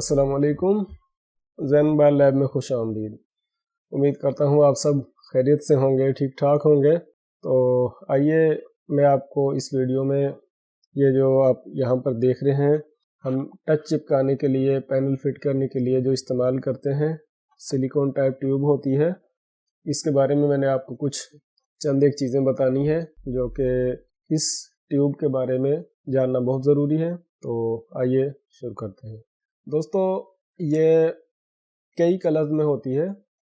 السلام علیکم، زین بار لیب میں خوش آمدید۔ امید کرتا ہوں آپ سب خیریت سے ہوں گے، ٹھیک ٹھاک ہوں گے۔ تو آئیے میں آپ کو اس ویڈیو میں یہ جو آپ یہاں پر دیکھ رہے ہیں، ہم ٹچ چپکانے کے لیے، پینل فٹ کرنے کے لیے جو استعمال کرتے ہیں سلیکون ٹائپ ٹیوب ہوتی ہے، اس کے بارے میں میں نے آپ کو کچھ چند ایک چیزیں بتانی ہے جو کہ اس ٹیوب کے بارے میں جاننا بہت ضروری ہے۔ تو آئیے شروع کرتے ہیں۔ دوستو، یہ کئی کلرز میں ہوتی ہے،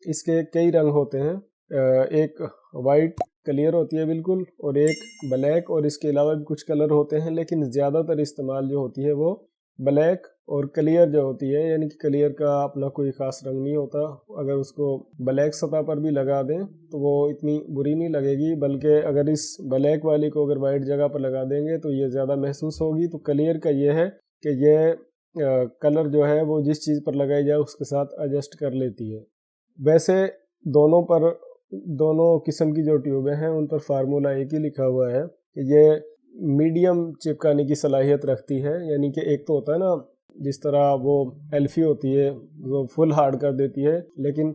اس کے کئی رنگ ہوتے ہیں۔ ایک وائٹ کلیئر ہوتی ہے بالکل، اور ایک بلیک، اور اس کے علاوہ بھی کچھ کلر ہوتے ہیں، لیکن زیادہ تر استعمال جو ہوتی ہے وہ بلیک اور کلیئر جو ہوتی ہے، یعنی کہ کلیئر کا اپنا کوئی خاص رنگ نہیں ہوتا۔ اگر اس کو بلیک سطح پر بھی لگا دیں تو وہ اتنی بری نہیں لگے گی، بلکہ اگر اس بلیک والی کو اگر وائٹ جگہ پر لگا دیں گے تو یہ زیادہ محسوس ہوگی۔ تو کلیئر کا یہ ہے کہ یہ کلر جو ہے وہ جس چیز پر لگائی جائے اس کے ساتھ ایڈجسٹ کر لیتی ہے۔ ویسے دونوں قسم کی جو ٹیوبیں ہیں ان پر فارمولہ ایک ہی لکھا ہوا ہے کہ یہ میڈیم چپکانے کی صلاحیت رکھتی ہے، یعنی کہ ایک تو ہوتا ہے نا جس طرح وہ ایلفی ہوتی ہے وہ فل ہارڈ کر دیتی ہے، لیکن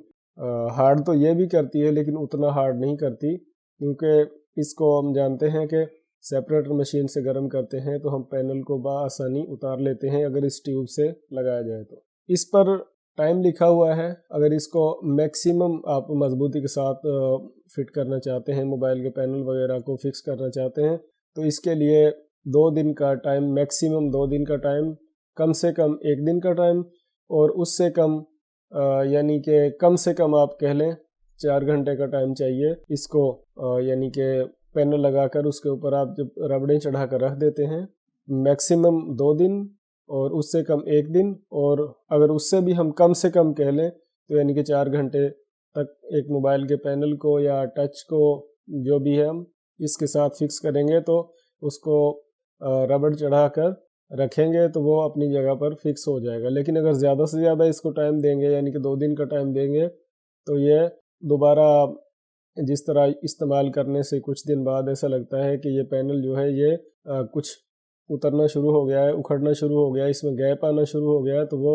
ہارڈ تو یہ بھی کرتی ہے لیکن اتنا ہارڈ نہیں کرتی، کیونکہ اس کو ہم جانتے ہیں کہ سیپریٹر مشین سے گرم کرتے ہیں تو ہم پینل کو بآسانی اتار لیتے ہیں اگر اس ٹیوب سے لگایا جائے تو۔ اس پر ٹائم لکھا ہوا ہے، اگر اس کو میکسیمم آپ مضبوطی کے ساتھ فٹ کرنا چاہتے ہیں، موبائل کے پینل وغیرہ کو فکس کرنا چاہتے ہیں تو اس کے لیے 2 دن کا ٹائم، میکسیمم 2 دن کا ٹائم، کم سے کم 1 دن کا ٹائم، اور اس سے کم یعنی کہ کم سے کم آپ کہہ لیں 4 گھنٹے کا ٹائم چاہیے اس کو، یعنی کہ پینل لگا کر اس کے اوپر آپ جب ربڑیں چڑھا کر رکھ دیتے ہیں، میکسیمم 2 دن اور اس سے کم 1 دن، اور اگر اس سے بھی ہم کم سے کم کہہ لیں تو یعنی کہ 4 گھنٹے تک ایک موبائل کے پینل کو یا ٹچ کو جو بھی ہے ہم اس کے ساتھ فکس کریں گے تو اس کو ربڑ چڑھا کر رکھیں گے تو وہ اپنی جگہ پر فکس ہو جائے گا۔ لیکن اگر زیادہ سے زیادہ اس کو ٹائم دیں گے، یعنی کہ 2 دن کا ٹائم دیں گے، تو یہ دوبارہ جس طرح استعمال کرنے سے کچھ دن بعد ایسا لگتا ہے کہ یہ پینل جو ہے یہ کچھ اترنا شروع ہو گیا ہے، اکھڑنا شروع ہو گیا ہے، اس میں گیپ آنا شروع ہو گیا ہے، تو وہ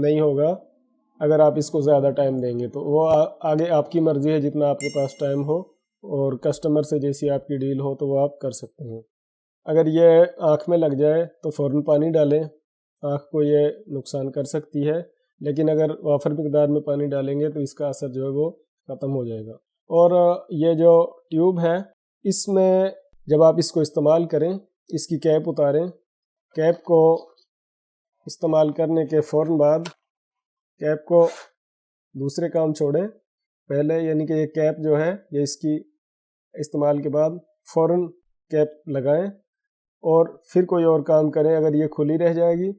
نہیں ہوگا اگر آپ اس کو زیادہ ٹائم دیں گے۔ تو وہ آگے آپ کی مرضی ہے، جتنا آپ کے پاس ٹائم ہو اور کسٹمر سے جیسی آپ کی ڈیل ہو تو وہ آپ کر سکتے ہیں۔ اگر یہ آنکھ میں لگ جائے تو فوراً پانی ڈالیں، آنکھ کو یہ نقصان کر سکتی ہے، لیکن اگر وافر مقدار میں پانی ڈالیں گے تو اس کا اثر جو ہے وہ ختم ہو جائے گا۔ اور یہ جو ٹیوب ہے اس میں جب آپ اس کو استعمال کریں، اس کی کیپ اتاریں، کیپ کو استعمال کرنے کے فوراً بعد کیپ کو دوسرے کام چھوڑیں پہلے، یعنی کہ یہ کیپ جو ہے یہ اس کی استعمال کے بعد فوراً کیپ لگائیں اور پھر کوئی اور کام کریں۔ اگر یہ کھلی رہ جائے گی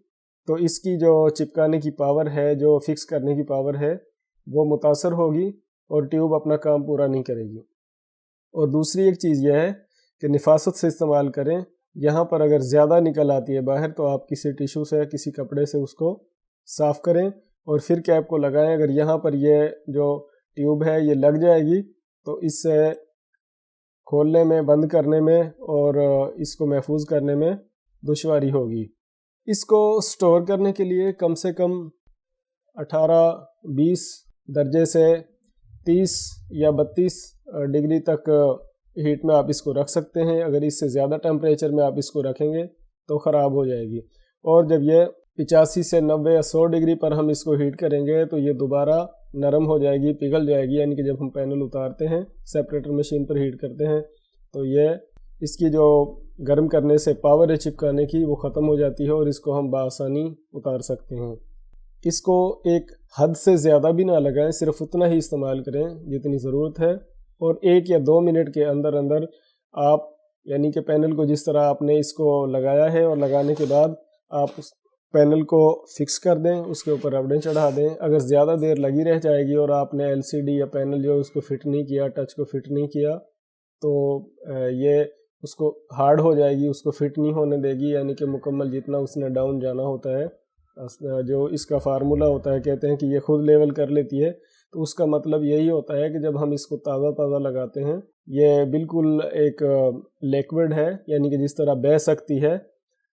تو اس کی جو چپکانے کی پاور ہے، جو فکس کرنے کی پاور ہے، وہ متاثر ہوگی اور ٹیوب اپنا کام پورا نہیں کرے گی۔ اور دوسری ایک چیز یہ ہے کہ نفاست سے استعمال کریں۔ یہاں پر اگر زیادہ نکل آتی ہے باہر تو آپ کسی ٹیشو سے، کسی کپڑے سے اس کو صاف کریں اور پھر کیپ کو لگائیں۔ اگر یہاں پر یہ جو ٹیوب ہے یہ لگ جائے گی تو اس سے کھولنے میں، بند کرنے میں اور اس کو محفوظ کرنے میں دشواری ہوگی۔ اس کو سٹور کرنے کے لیے کم سے کم 18-20 درجے سے 30 یا 32 ڈگری تک ہیٹ میں آپ اس کو رکھ سکتے ہیں۔ اگر اس سے زیادہ ٹمپریچر میں آپ اس کو رکھیں گے تو خراب ہو جائے گی، اور جب یہ 85 سے 90 یا 100 ڈگری پر ہم اس کو ہیٹ کریں گے تو یہ دوبارہ نرم ہو جائے گی، پگھل جائے گی، یعنی کہ جب ہم پینل اتارتے ہیں سیپریٹر مشین پر ہیٹ کرتے ہیں تو یہ اس کی جو گرم کرنے سے پاور ہے چپکانے کی وہ ختم ہو جاتی ہے اور اس کو ہم بآسانی اتار سکتے ہیں۔ اس کو ایک حد سے زیادہ بھی نہ لگائیں، صرف اتنا ہی استعمال کریں جتنی ضرورت ہے، اور 1 یا 2 منٹ کے اندر اندر آپ یعنی کہ پینل کو جس طرح آپ نے اس کو لگایا ہے اور لگانے کے بعد آپ اس پینل کو فکس کر دیں، اس کے اوپر ربڑیں چڑھا دیں۔ اگر زیادہ دیر لگی رہ جائے گی اور آپ نے LCD یا پینل جو اس کو فٹ نہیں کیا، ٹچ کو فٹ نہیں کیا، تو یہ اس کو ہارڈ ہو جائے گی، اس کو فٹ نہیں ہونے دے گی، یعنی کہ مکمل جتنا اس نے ڈاؤن جانا ہوتا ہے، جو اس کا فارمولہ ہوتا ہے، کہتے ہیں کہ یہ خود لیول کر لیتی ہے، تو اس کا مطلب یہی ہوتا ہے کہ جب ہم اس کو تازہ تازہ لگاتے ہیں یہ بالکل ایک لیکوڈ ہے، یعنی کہ جس طرح بہہ سکتی ہے،